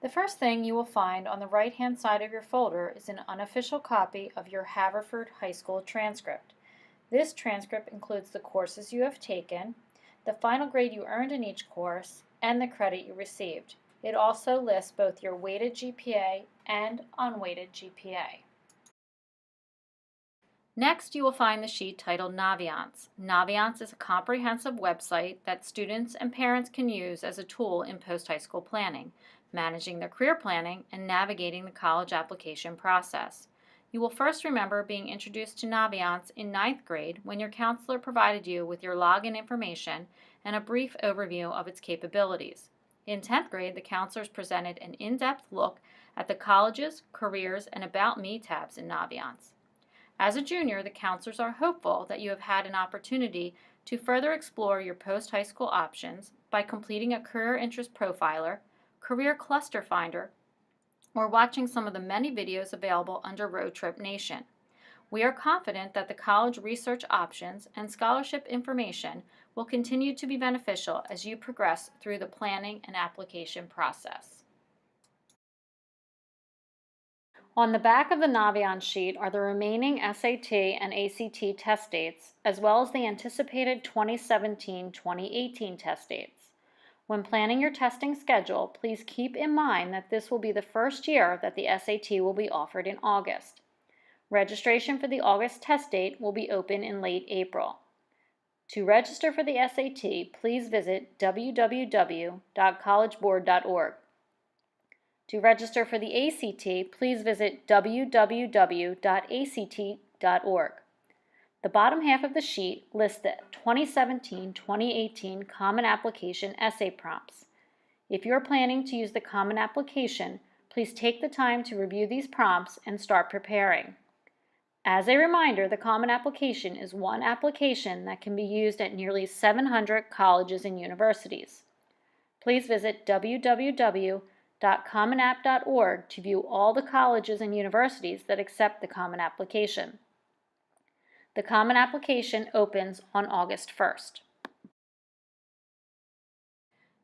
The first thing you will find on the right-hand side of your folder is an unofficial copy of your Haverford High School transcript. This transcript includes the courses you have taken, the final grade you earned in each course, and the credit you received. It also lists both your weighted GPA and unweighted GPA. Next, you will find the sheet titled Naviance. Naviance is a comprehensive website that students and parents can use as a tool in post-high school planning, managing their career planning, and navigating the college application process. You will first remember being introduced to Naviance in 9th grade when your counselor provided you with your login information and a brief overview of its capabilities. In 10th grade, the counselors presented an in-depth look at the colleges, careers, and About Me tabs in Naviance. As a junior, the counselors are hopeful that you have had an opportunity to further explore your post-high school options by completing a career interest profiler, career cluster finder, or watching some of the many videos available under Road Trip Nation. We are confident that the college research options and scholarship information will continue to be beneficial as you progress through the planning and application process. On the back of the Naviance sheet are the remaining SAT and ACT test dates, as well as the anticipated 2017-2018 test dates. When planning your testing schedule, please keep in mind that this will be the first year that the SAT will be offered in August. Registration for the August test date will be open in late April. To register for the SAT, please visit www.collegeboard.org. To register for the ACT, please visit www.act.org. The bottom half of the sheet lists the 2017-2018 Common Application essay prompts. If you are planning to use the Common Application, please take the time to review these prompts and start preparing. As a reminder, the Common Application is one application that can be used at nearly 700 colleges and universities. Please visit www.commonapp.org to view all the colleges and universities that accept the Common Application. The Common Application opens on August 1st.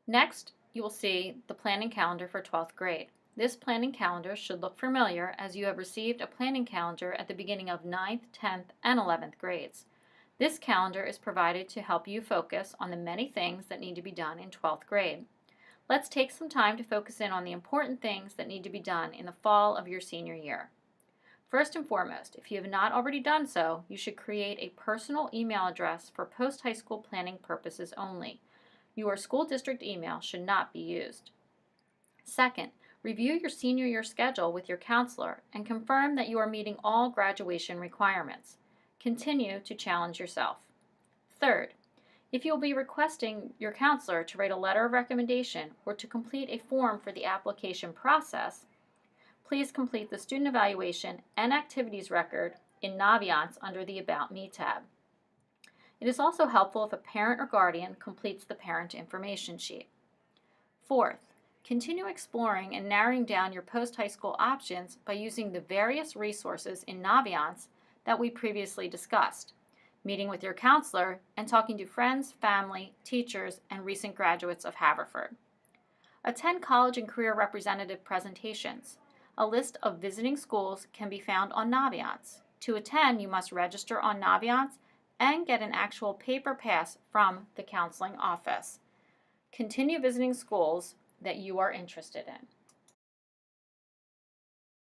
Next, you will see the planning calendar for 12th grade. This planning calendar should look familiar as you have received a planning calendar at the beginning of 9th, 10th, and 11th grades. This calendar is provided to help you focus on the many things that need to be done in 12th grade. Let's take some time to focus in on the important things that need to be done in the fall of your senior year. First and foremost, if you have not already done so, you should create a personal email address for post-high school planning purposes only. Your school district email should not be used. Second, review your senior year schedule with your counselor and confirm that you are meeting all graduation requirements. Continue to challenge yourself. Third, if you will be requesting your counselor to write a letter of recommendation or to complete a form for the application process, please complete the student evaluation and activities record in Naviance under the About Me tab. It is also helpful if a parent or guardian completes the parent information sheet. Fourth, continue exploring and narrowing down your post-high school options by using the various resources in Naviance that we previously discussed, meeting with your counselor, and talking to friends, family, teachers, and recent graduates of Haverford. Attend college and career representative presentations. A list of visiting schools can be found on Naviance. To attend, you must register on Naviance and get an actual paper pass from the counseling office. Continue visiting schools that you are interested in.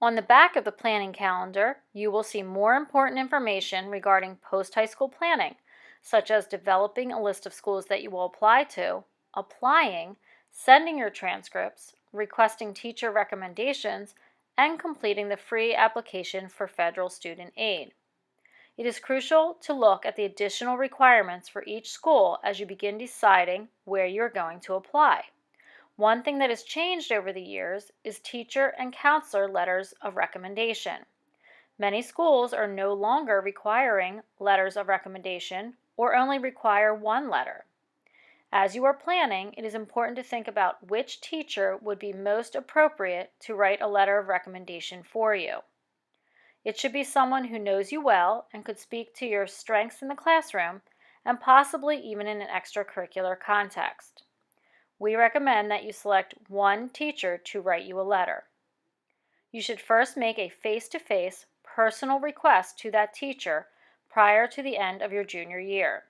On the back of the planning calendar, you will see more important information regarding post-high school planning, such as developing a list of schools that you will apply to, applying, sending your transcripts, requesting teacher recommendations, and completing the free application for federal student aid. It is crucial to look at the additional requirements for each school as you begin deciding where you're going to apply. One thing that has changed over the years is teacher and counselor letters of recommendation. Many schools are no longer requiring letters of recommendation or only require one letter. As you are planning, it is important to think about which teacher would be most appropriate to write a letter of recommendation for you. It should be someone who knows you well and could speak to your strengths in the classroom and possibly even in an extracurricular context. We recommend that you select one teacher to write you a letter. You should first make a face-to-face personal request to that teacher prior to the end of your junior year.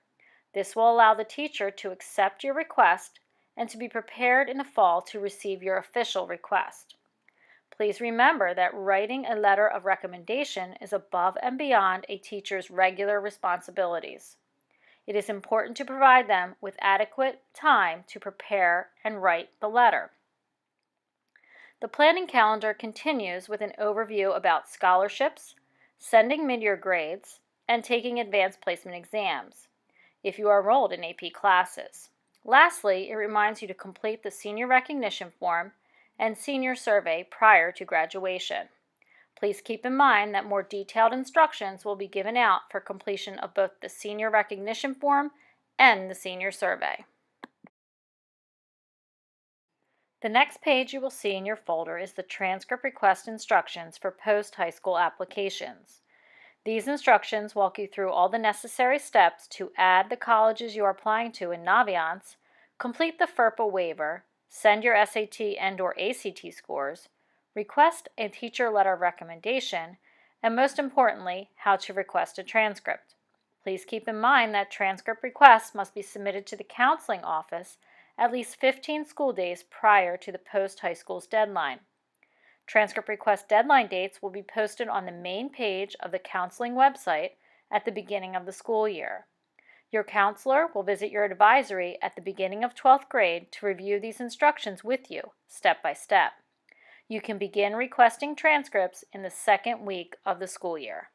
This will allow the teacher to accept your request and to be prepared in the fall to receive your official request. Please remember that writing a letter of recommendation is above and beyond a teacher's regular responsibilities. It is important to provide them with adequate time to prepare and write the letter. The planning calendar continues with an overview about scholarships, sending mid-year grades, and taking advanced placement exams, if you are enrolled in AP classes. Lastly, it reminds you to complete the senior recognition form and senior survey prior to graduation. Please keep in mind that more detailed instructions will be given out for completion of both the senior recognition form and the senior survey. The next page you will see in your folder is the transcript request instructions for post-high school applications. These instructions walk you through all the necessary steps to add the colleges you are applying to in Naviance, complete the FERPA waiver, send your SAT and/or ACT scores, request a teacher letter of recommendation, and most importantly, how to request a transcript. Please keep in mind that transcript requests must be submitted to the counseling office at least 15 school days prior to the post-high school's deadline. Transcript request deadline dates will be posted on the main page of the counseling website at the beginning of the school year. Your counselor will visit your advisory at the beginning of 12th grade to review these instructions with you, step by step. You can begin requesting transcripts in the second week of the school year.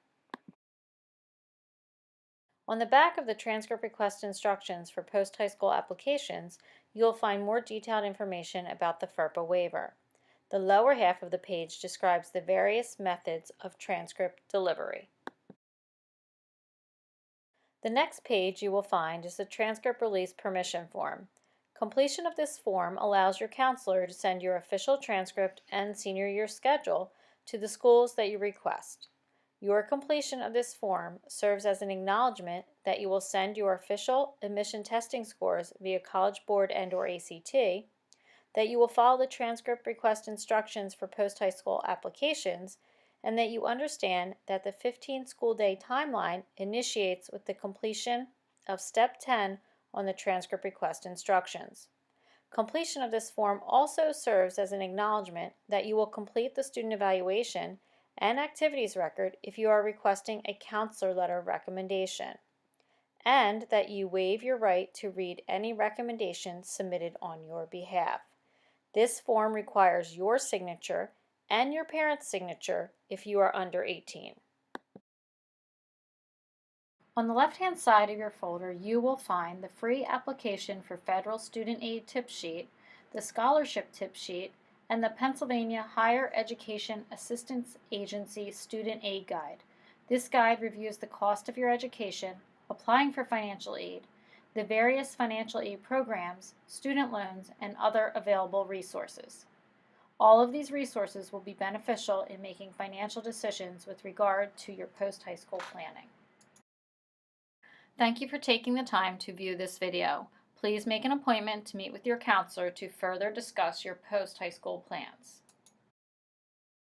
On the back of the transcript request instructions for post-high school applications, you will find more detailed information about the FERPA waiver. The lower half of the page describes the various methods of transcript delivery. The next page you will find is the transcript release permission form. Completion of this form allows your counselor to send your official transcript and senior year schedule to the schools that you request. Your completion of this form serves as an acknowledgement that you will send your official admission testing scores via College Board and/or ACT, that you will follow the transcript request instructions for post-high school applications, and that you understand that the 15 school day timeline initiates with the completion of Step 10 on the transcript request instructions. Completion of this form also serves as an acknowledgement that you will complete the student evaluation and activities record if you are requesting a counselor letter of recommendation, and that you waive your right to read any recommendation submitted on your behalf. This form requires your signature and your parent's signature if you are under 18. On the left-hand side of your folder, you will find the free application for federal student aid tip sheet, the scholarship tip sheet, and the Pennsylvania Higher Education Assistance Agency Student Aid Guide. This guide reviews the cost of your education, applying for financial aid, the various financial aid programs, student loans, and other available resources. All of these resources will be beneficial in making financial decisions with regard to your post-high school planning. Thank you for taking the time to view this video. Please make an appointment to meet with your counselor to further discuss your post-high school plans.